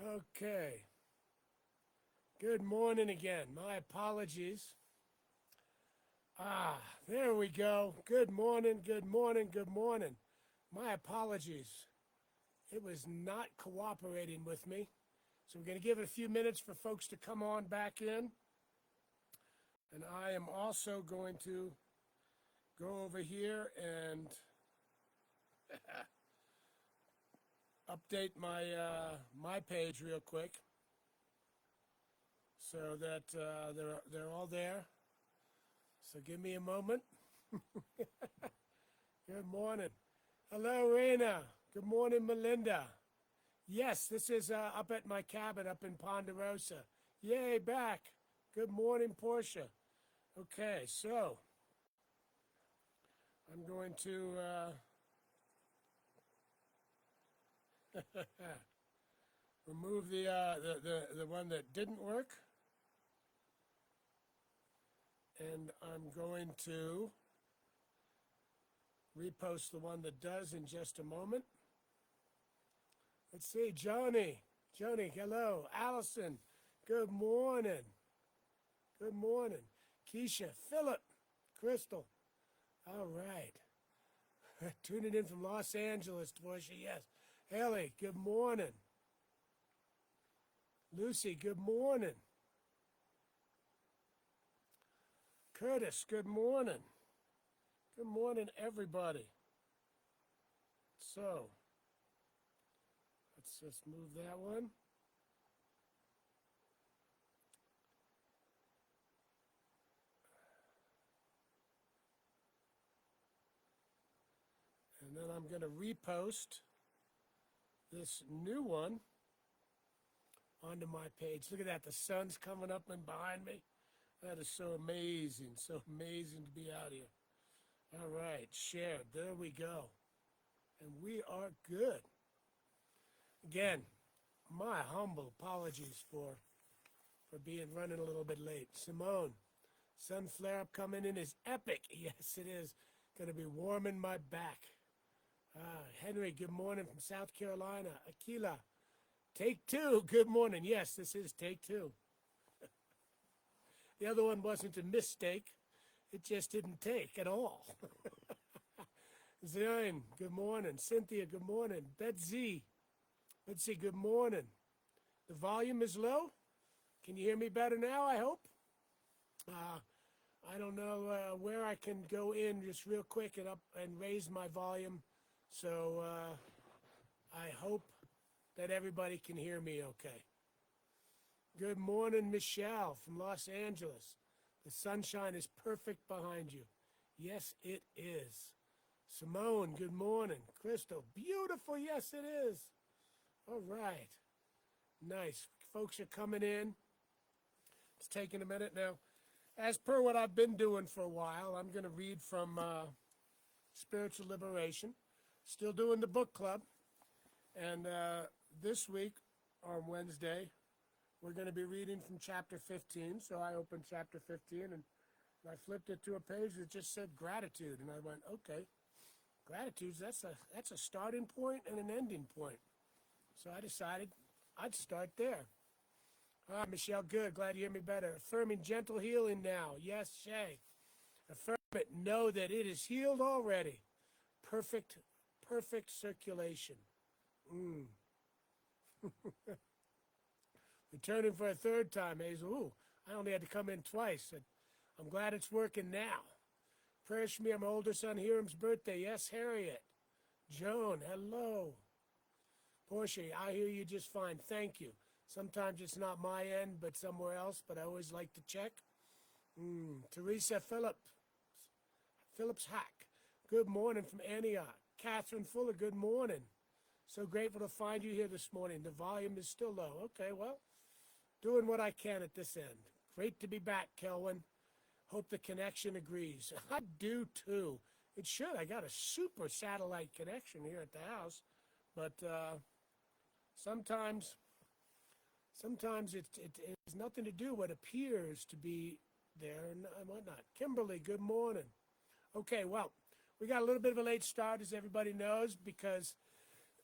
Okay. Good morning again. My apologies. There we go. Good morning, good morning, good morning. My apologies. It was not cooperating with me. So we're going to give it a few minutes for folks to come on back in. And I am also going to go over here and update my page real quick so that they're all there. So give me a moment. Good morning. Hello, Raina. Good morning, Melinda. Yes, this is up at my cabin up in Ponderosa. Yay, back. Good morning, Portia. Okay, so I'm going to remove the one that didn't work. And I'm going to repost the one that does in just a moment. Let's see, Joni, hello. Allison, good morning. Good morning. Keisha, Philip, Crystal. All right. Tuning in from Los Angeles, Portia, yes. Haley, good morning. Lucy, good morning. Curtis, good morning. Good morning, everybody. So, let's just move that one. And then I'm going to repost this new one onto my page. Look at that, the sun's coming up and behind me. That is so amazing to be out here. All right, shared, there we go. And we are good. Again, my humble apologies for being running a little bit late. Simone, sun flare up coming in is epic. Yes, it is. Going to be warming my back. Henry, good morning from South Carolina. Aquila, take two. Good morning. Yes, this is take two. The other one wasn't a mistake. It just didn't take at all. Zayn, good morning. Cynthia, good morning. Betsy, good morning. The volume is low. Can you hear me better now, I hope? I don't know where I can go in just real quick and raise my volume. So I hope that everybody can hear me okay. Good morning, Michelle from Los Angeles. The sunshine is perfect behind you. Yes, it is. Simone, good morning. Crystal, beautiful. Yes, it is. All right. Nice. Folks are coming in. It's taking a minute now. As per what I've been doing for a while, I'm going to read from Spiritual Liberation. Still doing the book club. And this week, on Wednesday, we're going to be reading from chapter 15. So I opened chapter 15 and I flipped it to a page that just said gratitude. And I went, okay, gratitude, that's a starting point and an ending point. So I decided I'd start there. All right, Michelle, good. Glad you hear me better. Affirming gentle healing now. Yes, Shay. Affirm it. Know that it is healed already. Perfect circulation. Returning for a third time, Hazel. Ooh, I only had to come in twice. I'm glad it's working now. Prayers for me on my older son Hiram's birthday. Yes, Harriet. Joan, hello. Portia, I hear you just fine. Thank you. Sometimes it's not my end, but somewhere else, but I always like to check. Teresa Phillips Hack. Good morning from Antioch. Catherine Fuller, good morning. So grateful to find you here this morning. The volume is still low. Okay, well, doing what I can at this end. Great to be back, Kelvin. Hope the connection agrees. I do too. It should. I got a super satellite connection here at the house, but sometimes it has nothing to do what appears to be there and whatnot. Kimberly, good morning. Okay, well, we got a little bit of a late start, as everybody knows, because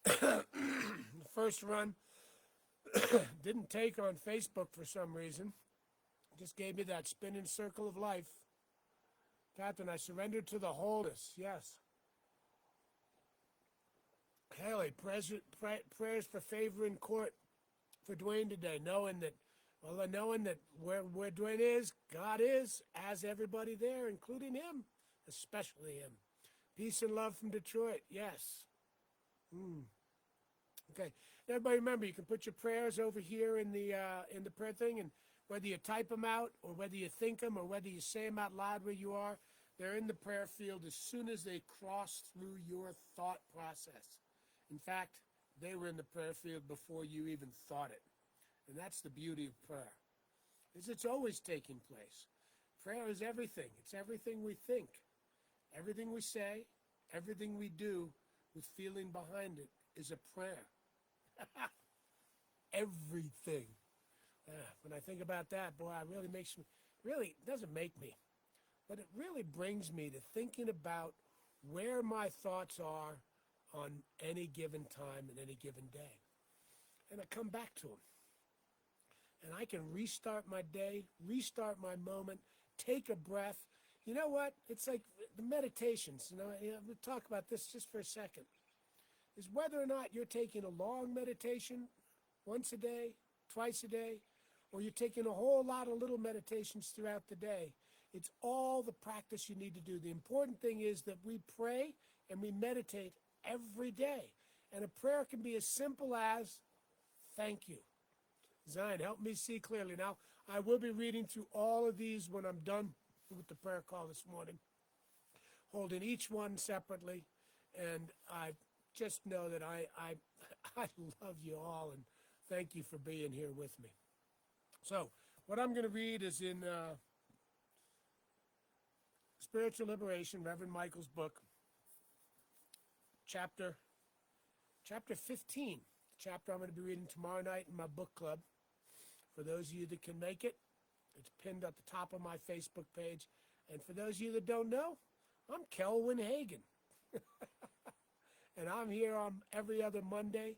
the first run Didn't take on Facebook for some reason. Just gave me that spinning circle of life. Captain, I surrendered to the wholeness. Yes. Haley, prayers for favor in court for Dwayne today, knowing that where Dwayne is, God is, as everybody there, including him, especially him. Peace and love from Detroit. Yes. Okay. Everybody remember, you can put your prayers over here in the prayer thing, and whether you type them out or whether you think them or whether you say them out loud where you are, they're in the prayer field as soon as they cross through your thought process. In fact, they were in the prayer field before you even thought it. And that's the beauty of prayer, is it's always taking place. Prayer is everything. It's everything we think, everything we say, everything we do with feeling behind it is a prayer. Everything. When I think about that, boy, it really makes me, really doesn't make me, but it really brings me to thinking about where my thoughts are on any given time and any given day. And I come back to them. And I can restart my day, restart my moment, take a breath. You know what? It's like the meditations. We'll talk about this just for a second. Is whether or not you're taking a long meditation once a day, twice a day, or you're taking a whole lot of little meditations throughout the day. It's all the practice you need to do. The important thing is that we pray and we meditate every day. And a prayer can be as simple as, thank you. Zion, help me see clearly. Now, I will be reading through all of these when I'm done with the prayer call this morning, holding each one separately. And I just know that I love you all, and thank you for being here with me. So, what I'm going to read is in Spiritual Liberation, Reverend Michael's book, chapter 15. Chapter I'm going to be reading tomorrow night in my book club. For those of you that can make it, it's pinned at the top of my Facebook page. And for those of you that don't know, I'm Kelwin Hagan. And I'm here on every other Monday.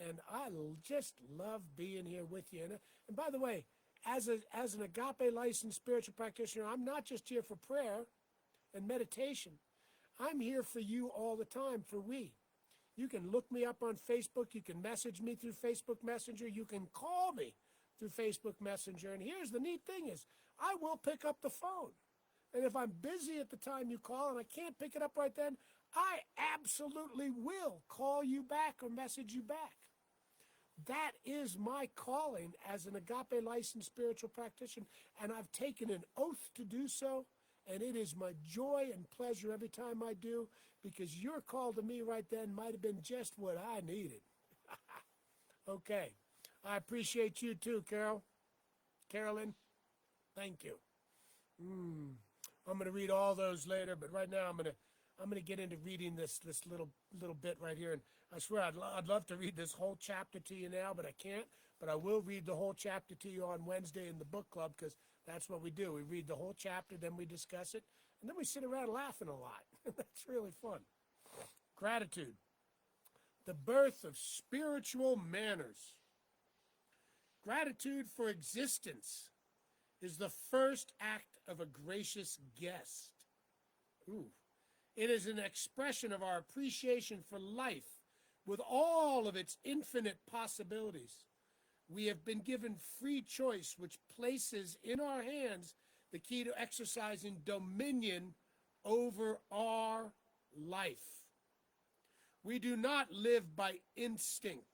And I just love being here with you. And by the way, as an Agape licensed spiritual practitioner, I'm not just here for prayer and meditation. I'm here for you all the time, for we. You can look me up on Facebook. You can message me through Facebook Messenger. You can call me through Facebook Messenger. And here's the neat thing is, I will pick up the phone. And if I'm busy at the time you call and I can't pick it up right then, I absolutely will call you back or message you back. That is my calling as an Agape licensed spiritual practitioner. And I've taken an oath to do so. And it is my joy and pleasure every time I do, because your call to me right then might have been just what I needed. Okay. I appreciate you too, Carolyn. Thank you. I'm going to read all those later, but right now I'm going to get into reading this little bit right here. And I swear I'd love to read this whole chapter to you now, but I can't. But I will read the whole chapter to you on Wednesday in the book club, because that's what we do. We read the whole chapter, then we discuss it, and then we sit around laughing a lot. That's really fun. Gratitude. The birth of spiritual manners. Gratitude for existence is the first act of a gracious guest. It is an expression of our appreciation for life with all of its infinite possibilities. We have been given free choice, which places in our hands the key to exercising dominion over our life. We do not live by instinct.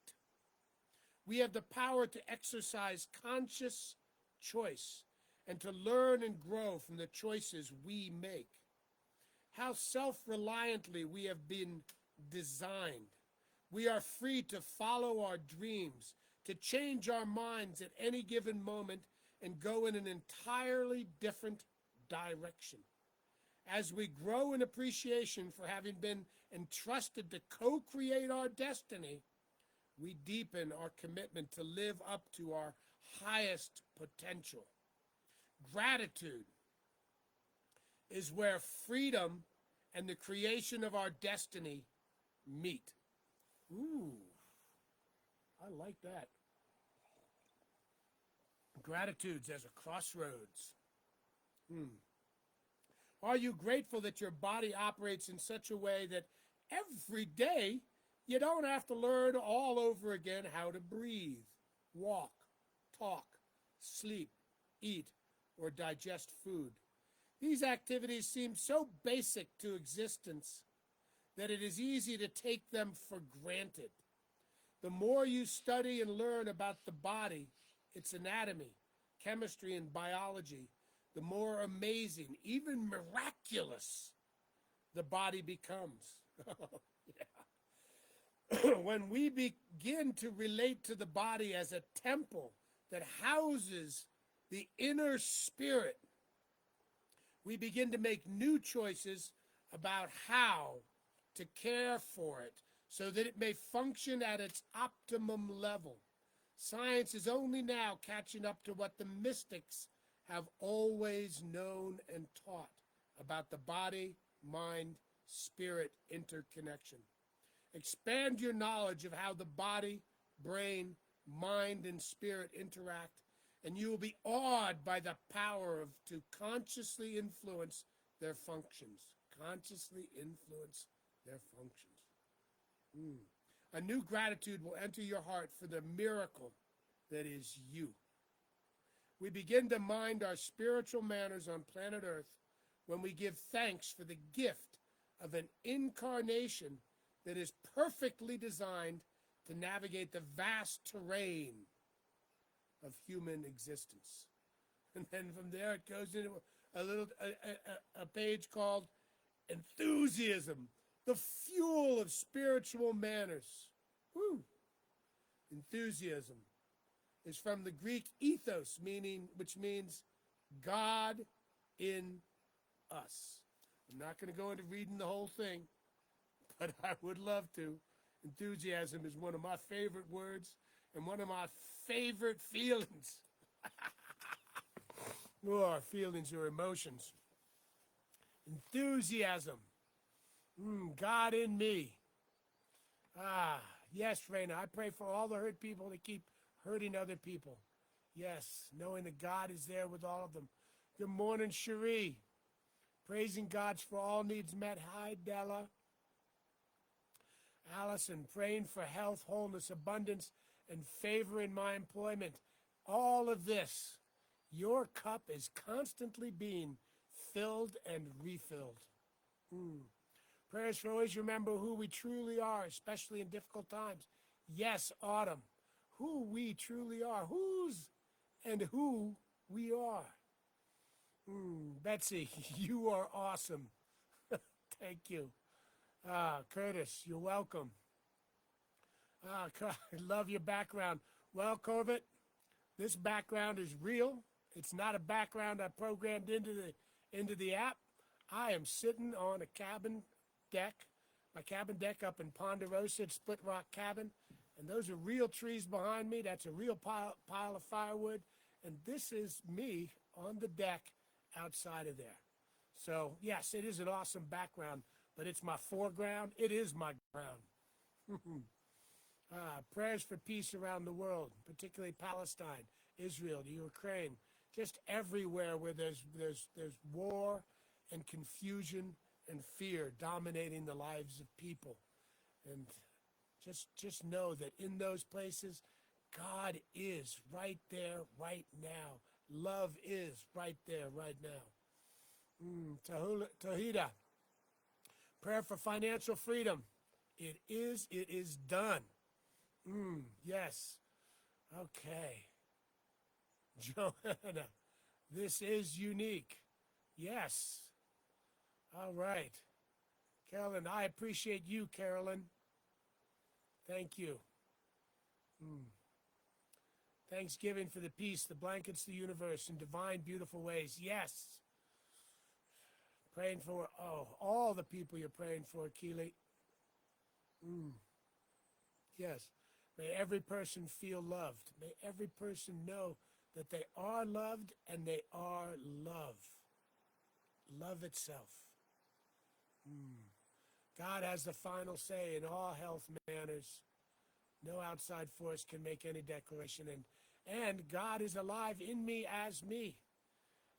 We have the power to exercise conscious choice and to learn and grow from the choices we make. How self-reliantly we have been designed. We are free to follow our dreams, to change our minds at any given moment and go in an entirely different direction. As we grow in appreciation for having been entrusted to co-create our destiny, we deepen our commitment to live up to our highest potential. Gratitude is where freedom and the creation of our destiny meet. I like that. Gratitudes as a crossroads. Are you grateful that your body operates in such a way that every day you don't have to learn all over again how to breathe, walk, talk, sleep, eat, or digest food? These activities seem so basic to existence that it is easy to take them for granted. The more you study and learn about the body, its anatomy, chemistry, and biology, the more amazing, even miraculous, the body becomes. When we begin to relate to the body as a temple that houses the inner spirit, we begin to make new choices about how to care for it so that it may function at its optimum level. Science is only now catching up to what the mystics have always known and taught about the body, mind, spirit interconnection. Expand your knowledge of how the body, brain, mind, and spirit interact, and you will be awed by the power to consciously influence their functions. Consciously influence their functions. A new gratitude will enter your heart for the miracle that is you. We begin to mind our spiritual manners on planet Earth when we give thanks for the gift of an incarnation that is perfectly designed to navigate the vast terrain of human existence. And then from there it goes into a page called Enthusiasm, the fuel of spiritual manners. Woo! Enthusiasm is from the Greek ethos, which means God in us. I'm not going to go into reading the whole thing, but I would love to. Enthusiasm is one of my favorite words and one of my favorite feelings. Or feelings or emotions. Enthusiasm. God in me. Yes, Raina, I pray for all the hurt people that keep hurting other people. Yes, knowing that God is there with all of them. Good morning, Cherie. Praising God for all needs met. Hi, Della. Allison, praying for health, wholeness, abundance, and favor in my employment. All of this, your cup is constantly being filled and refilled. Prayers for always remember who we truly are, especially in difficult times. Yes, Autumn, who we truly are, whose and who we are. Betsy, you are awesome. Thank you. Curtis, you're welcome. I love your background. Well, Corbett, this background is real. It's not a background I programmed into the app. I am sitting on a cabin deck, my cabin deck up in Ponderosa, at Split Rock Cabin, and those are real trees behind me. That's a real pile of firewood, and this is me on the deck outside of there. So, yes, it is an awesome background, but it's my foreground. It is my ground. Prayers for peace around the world, particularly Palestine, Israel, the Ukraine, just everywhere where there's war and confusion and fear dominating the lives of people. And just know that in those places, God is right there, right now. Love is right there, right now. Tahida, prayer for financial freedom. It is done. Yes. Okay. Joanna, this is unique. Yes. All right. Carolyn, I appreciate you, Carolyn. Thank you. Thanksgiving for the peace, the blankets, the universe, in divine, beautiful ways. Yes. Praying for, all the people you're praying for, Keely. Yes. May every person feel loved. May every person know that they are loved and they are love. Love itself. God has the final say in all health matters. No outside force can make any declaration. And God is alive in me as me.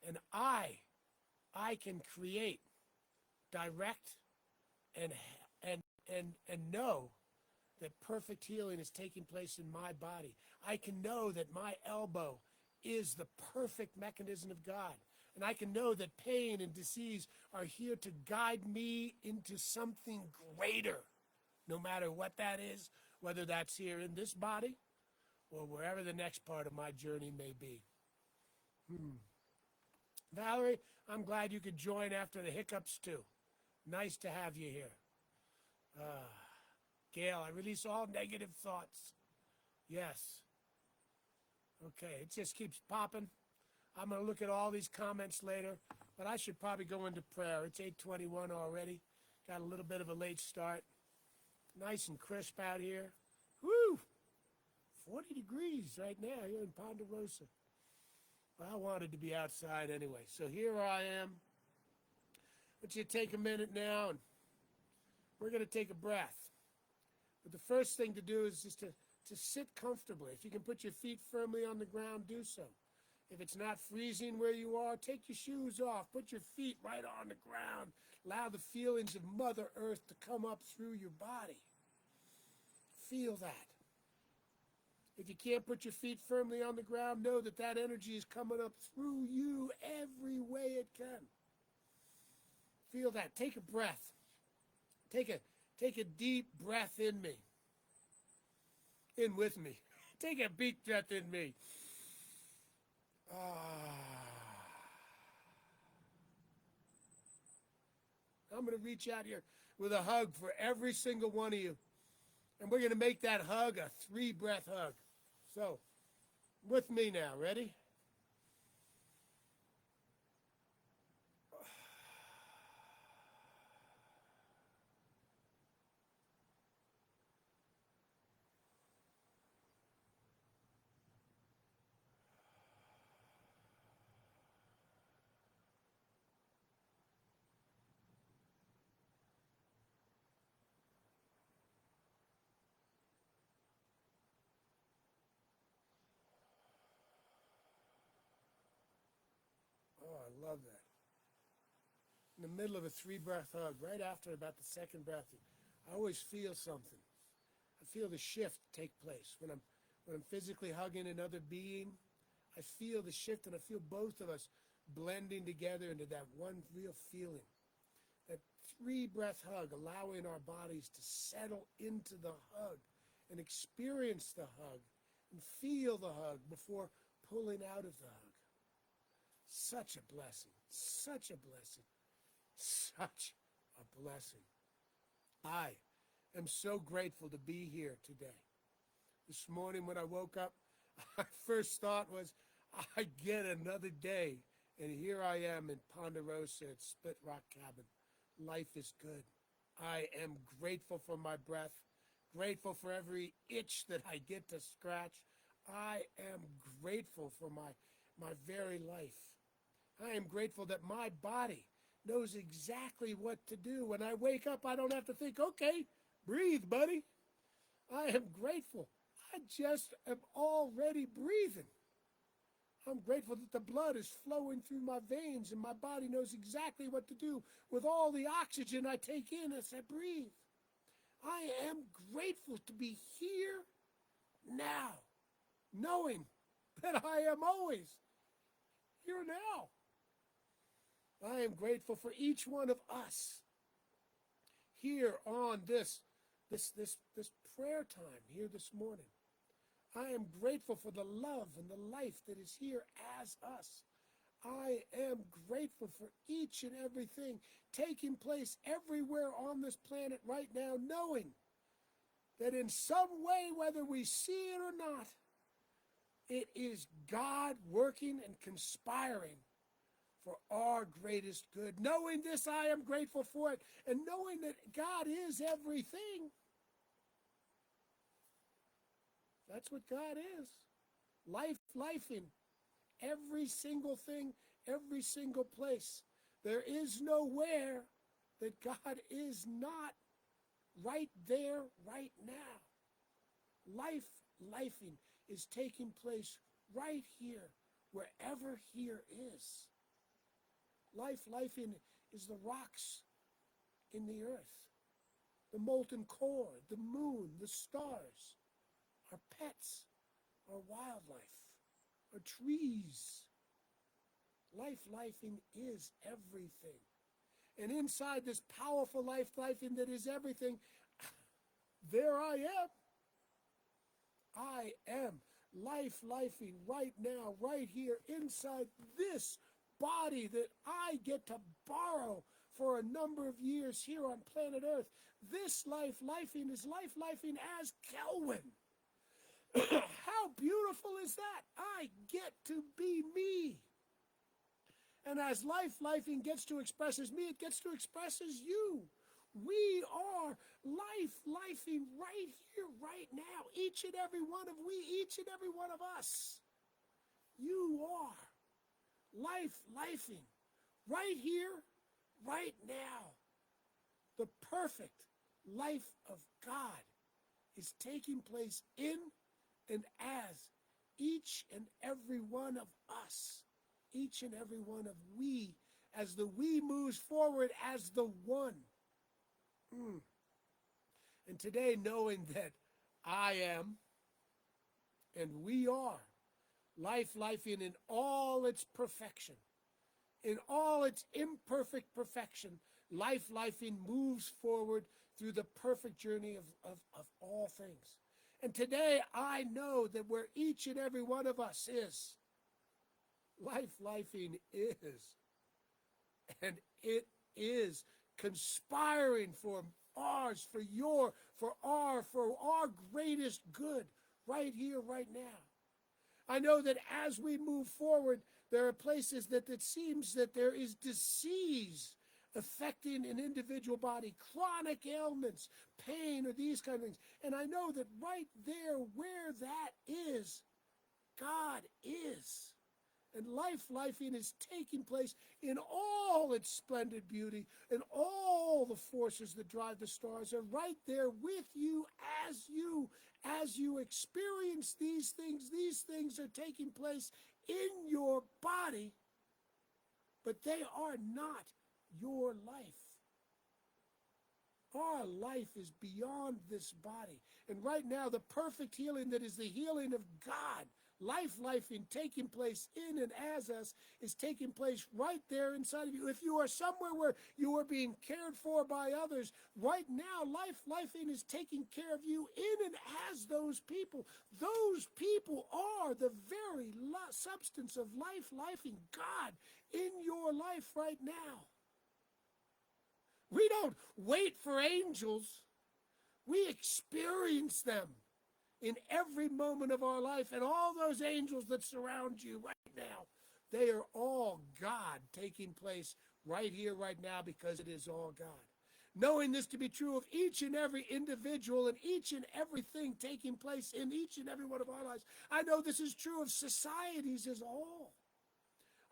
And I can create, direct, and know that perfect healing is taking place in my body. I can know that my elbow is the perfect mechanism of God. And I can know that pain and disease are here to guide me into something greater, no matter what that is, whether that's here in this body or wherever the next part of my journey may be. Valerie, I'm glad you could join after the hiccups too. Nice to have you here. Gail, I release all negative thoughts. Yes. Okay, it just keeps popping. I'm going to look at all these comments later, but I should probably go into prayer. It's 8:21 already. Got a little bit of a late start. Nice and crisp out here. Woo! 40 degrees right now here in Ponderosa. Well, I wanted to be outside anyway. So here I am. I want you to take a minute now, and we're going to take a breath. But the first thing to do is just to sit comfortably. If you can put your feet firmly on the ground, do so. If it's not freezing where you are, take your shoes off. Put your feet right on the ground. Allow the feelings of Mother Earth to come up through your body. Feel that. If you can't put your feet firmly on the ground, know that that energy is coming up through you every way it can. Feel that. Take a breath. Take a deep breath in me. In with me. Take a deep breath in me. I'm going to reach out here with a hug for every single one of you. And we're going to make that hug a 3-breath hug. So, with me now. Ready? Oh, I love that. In the middle of a 3-breath hug, right after about the second breath, I always feel something. I feel the shift take place. When I'm physically hugging another being, I feel the shift, and I feel both of us blending together into that one real feeling. That 3-breath hug, allowing our bodies to settle into the hug and experience the hug and feel the hug before pulling out of the hug. Such a blessing, such a blessing, such a blessing. I am so grateful to be here today. This morning when I woke up, my first thought was, I get another day. And here I am in Ponderosa at Split Rock Cabin. Life is good. I am grateful for my breath, grateful for every itch that I get to scratch. I am grateful for my very life. I am grateful that my body knows exactly what to do. When I wake up, I don't have to think, okay, breathe, buddy. I am grateful. I just am already breathing. I'm grateful that the blood is flowing through my veins and my body knows exactly what to do with all the oxygen I take in as I breathe. I am grateful to be here now, knowing that I am always here now. I am grateful for each one of us here on this prayer time here this morning. I am grateful for the love and the life that is here as us. I am grateful for each and everything taking place everywhere on this planet right now, knowing that in some way, whether we see it or not, it is God working and conspiring for our greatest good. Knowing this, I am grateful for it, and knowing that God is everything. That's what God is. Life in every single thing, every single place. There is nowhere that God is not right there, right now. Lifing is taking place right here, wherever here is. Life is the rocks in the earth, the molten core, the moon, the stars, our pets, our wildlife, our trees. Life-in is everything. And inside this powerful life-in that is everything, there I am. I am life-in right now, right here, inside this body that I get to borrow for a number of years here on planet Earth. This life-in is life-in as Kelvin. How beautiful is that? I get to be me. And as life-in gets to express as me, it gets to express as you. We are life-in right here, right now. Each and every one of us. You are life-in right here, right now. The perfect life of God is taking place in and as each and every one of us. Each and every one of we, as the we moves forward as the one. And today, knowing that I am and we are life-in all its perfection, in all its imperfect perfection, life-in moves forward through the perfect journey of all things. And today, I know that where each and every one of us is, life-in is. And it is conspiring for ours, for our greatest good right here, right now. I know that as we move forward, there are places that it seems that there is disease affecting an individual body, chronic ailments, pain, or these kind of things. And I know that right there where that is, God is. And life-in is taking place in all its splendid beauty, and all the forces that drive the stars are right there with you as you experience these things. These things are taking place in your body, but they are not your life. Our life is beyond this body. And right now, the perfect healing that is the healing of God, life-in taking place in and as us, is taking place right there inside of you. If you are somewhere where you are being cared for by others, right now, life-in is taking care of you in and as those people. Those people are the very substance of life-in God in your life right now. We don't wait for angels. We experience them in every moment of our life. And all those angels that surround you right now, they are all God taking place right here, right now, because it is all God. Knowing this to be true of each and every individual and each and everything taking place in each and every one of our lives, I know this is true of societies as a whole.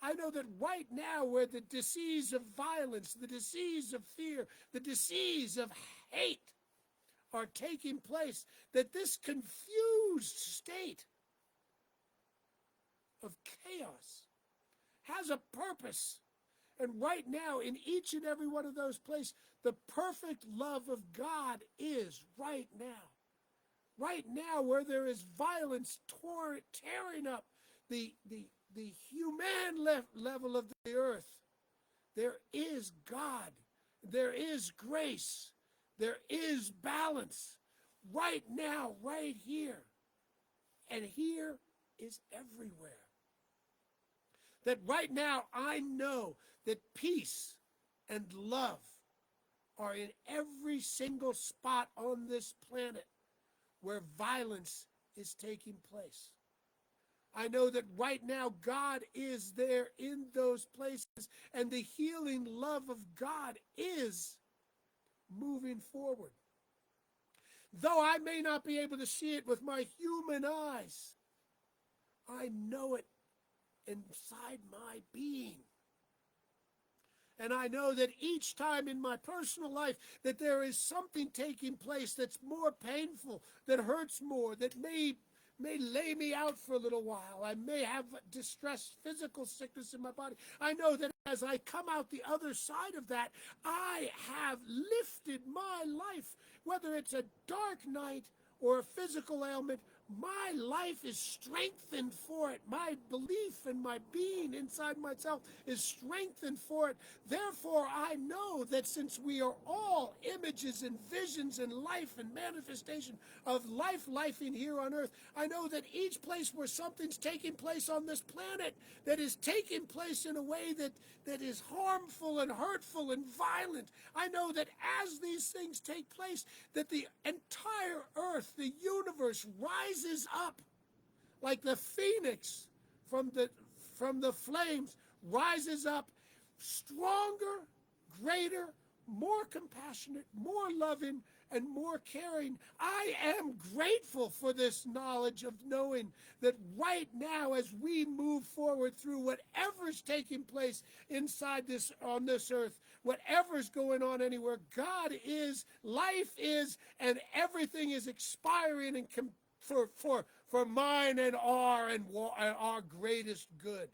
I know that right now, where the disease of violence, the disease of fear, the disease of hate are taking place, that this confused state of chaos has a purpose. And right now, in each and every one of those places, the perfect love of God is right now. Right now, where there is violence tearing up the human level of the earth, there is God, there is grace, there is balance right now, right here. And here is everywhere. That right now I know that peace and love are in every single spot on this planet where violence is taking place. I know that right now God is there in those places, and the healing love of God is moving forward. Though I may not be able to see it with my human eyes, I know it inside my being. And I know that each time in my personal life that there is something taking place that's more painful, that hurts more, that may may lay me out for a little while. I may have distress, physical sickness in my body. I know that as I come out the other side of that, I have lifted my life, whether it's a dark night or a physical ailment. My life is strengthened for it. My belief and my being inside myself is strengthened for it. Therefore, I know that since we are all images and visions and life and manifestation of life in here on earth, I know that each place where something's taking place on this planet that is taking place in a way that is harmful and hurtful and violent, I know that as these things take place, that the entire earth, the universe, rises up like the phoenix from the flames, rises up stronger, greater, more compassionate, more loving, and more caring. I am grateful for this knowledge of knowing that right now, as we move forward through whatever's taking place inside this, on this earth, whatever's going on anywhere, God is, life is, and everything is expiring and for mine and our greatest good.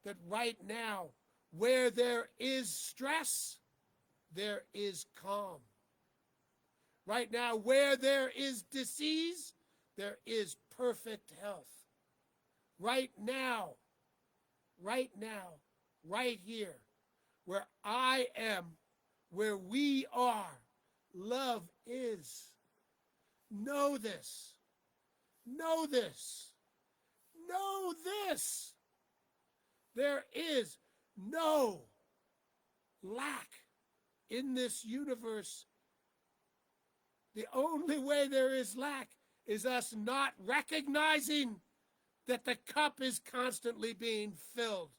That right now, where there is stress, there is calm. Right now, where there is disease, there is perfect health. Right now, right here, where I am, where we are, love is. Know this. Know this. Know this. There is no lack in this universe. The only way there is lack is us not recognizing that the cup is constantly being filled.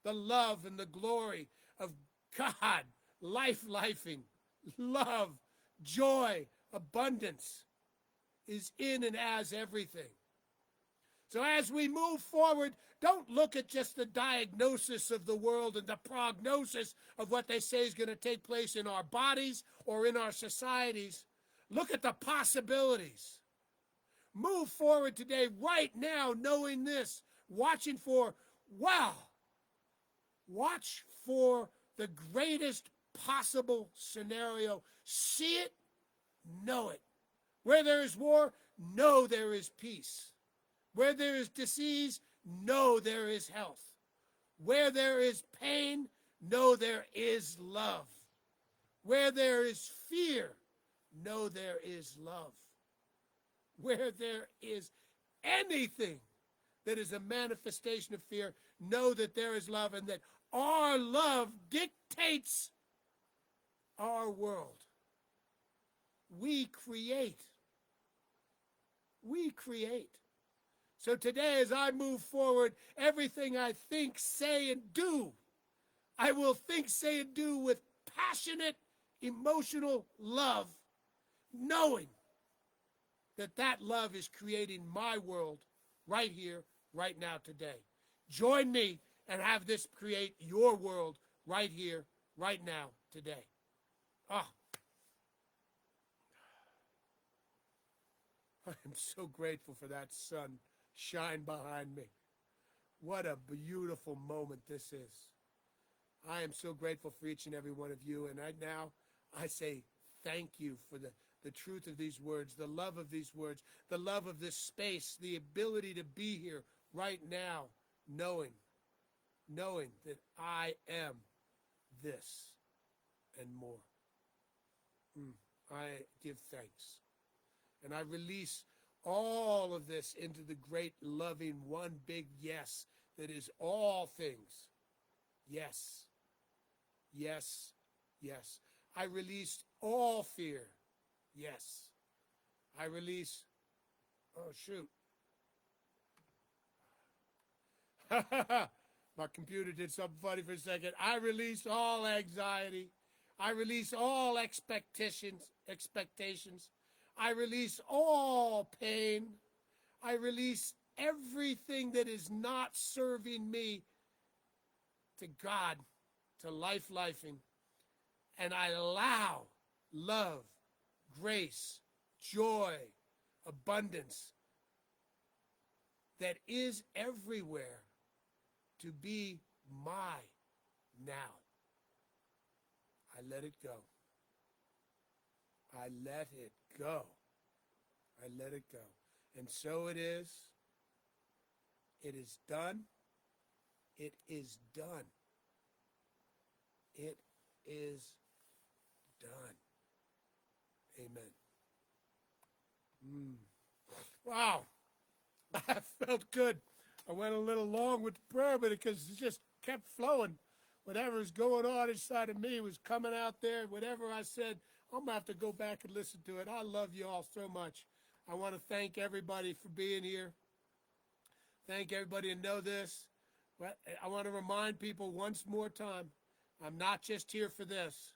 The love and the glory of God, lifing, love, joy, abundance is in and as everything. So as we move forward, don't look at just the diagnosis of the world and the prognosis of what they say is going to take place in our bodies or in our societies. Look at the possibilities. Move forward today, right now, knowing this, watching for, watch for the greatest possible scenario. See it, know it. Where there is war, know there is peace. Where there is disease, know there is health. Where there is pain, know there is love. Where there is fear, know there is love. Where there is anything that is a manifestation of fear, know that there is love, and that our love dictates our world. We create. We create. So today, as I move forward, everything I think, say, and do, I will think, say, and do with passionate, emotional love, knowing that that love is creating my world right here, right now, today. Join me and have this create your world right here, right now, today. Ah. I am so grateful for that sun shine behind me. What a beautiful moment this is. I am so grateful for each and every one of you. And right now, I say thank you for the truth of these words, the love of these words, the love of this space, the ability to be here right now, knowing that I am this and more. I give thanks. And I release all of this into the great, loving, one big yes that is all things. Yes. Yes. Yes. I release all fear. Yes. I release, oh, shoot. My computer did something funny for a second. I release all anxiety. I release all expectations. I release all pain. I release everything that is not serving me to God, to lifing. And I allow love, grace, joy, abundance, that is everywhere to be my now. I let it go. I let it go. I let it go. And so it is. It is done. It is done. It is done. Amen. Wow. That felt good. I went a little long with the prayer, but because it just kept flowing. Whatever's going on inside of me was coming out there. Whatever I said, I'm going to have to go back and listen to it. I love you all so much. I want to thank everybody for being here. Thank everybody to know this. But I want to remind people once more time, I'm not just here for this.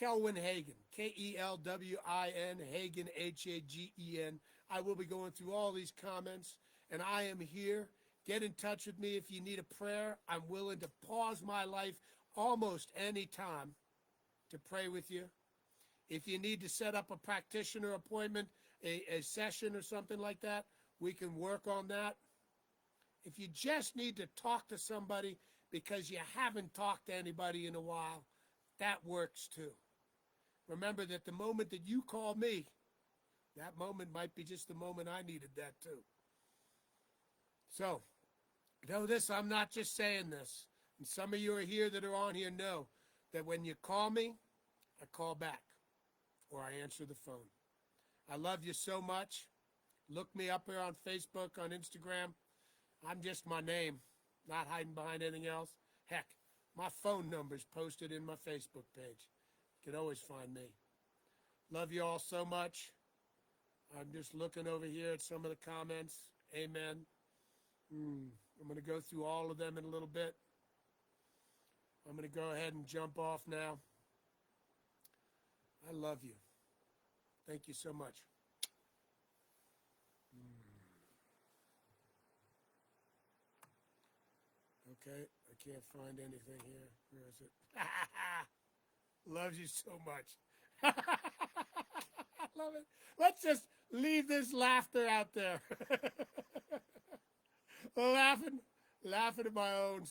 Kelwin Hagen, Kelwin, Hagen, Hagen. I will be going through all these comments, and I am here. Get in touch with me if you need a prayer. I'm willing to pause my life almost any time to pray with you. If you need to set up a practitioner appointment, a session or something like that, we can work on that. If you just need to talk to somebody because you haven't talked to anybody in a while, that works too. Remember that the moment that you call me, that moment might be just the moment I needed that too. So, know this, I'm not just saying this. And some of you are here that are on here know that when you call me, I call back or I answer the phone. I love you so much. Look me up here on Facebook, on Instagram. I'm just my name, not hiding behind anything else. Heck, my phone number's posted in my Facebook page. You can always find me. Love you all so much. I'm just looking over here at some of the comments. Amen. I'm going to go through all of them in a little bit. I'm going to go ahead and jump off now. I love you. Thank you so much. Okay, I can't find anything here. Where is it? Loves you so much. I love it. Let's just leave this laughter out there. laughing at my own